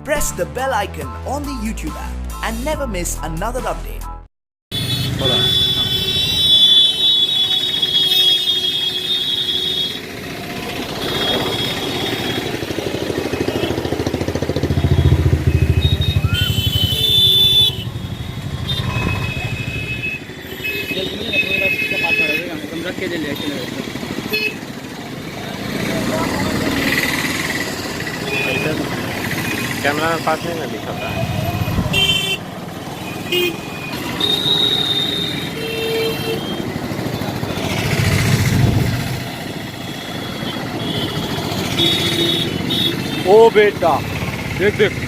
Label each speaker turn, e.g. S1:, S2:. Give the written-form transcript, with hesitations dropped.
S1: press the bell icon on the YouTube app and never miss another update.
S2: Camera में पास नहीं ना दिखाता है।
S3: ओ बेटा देख देख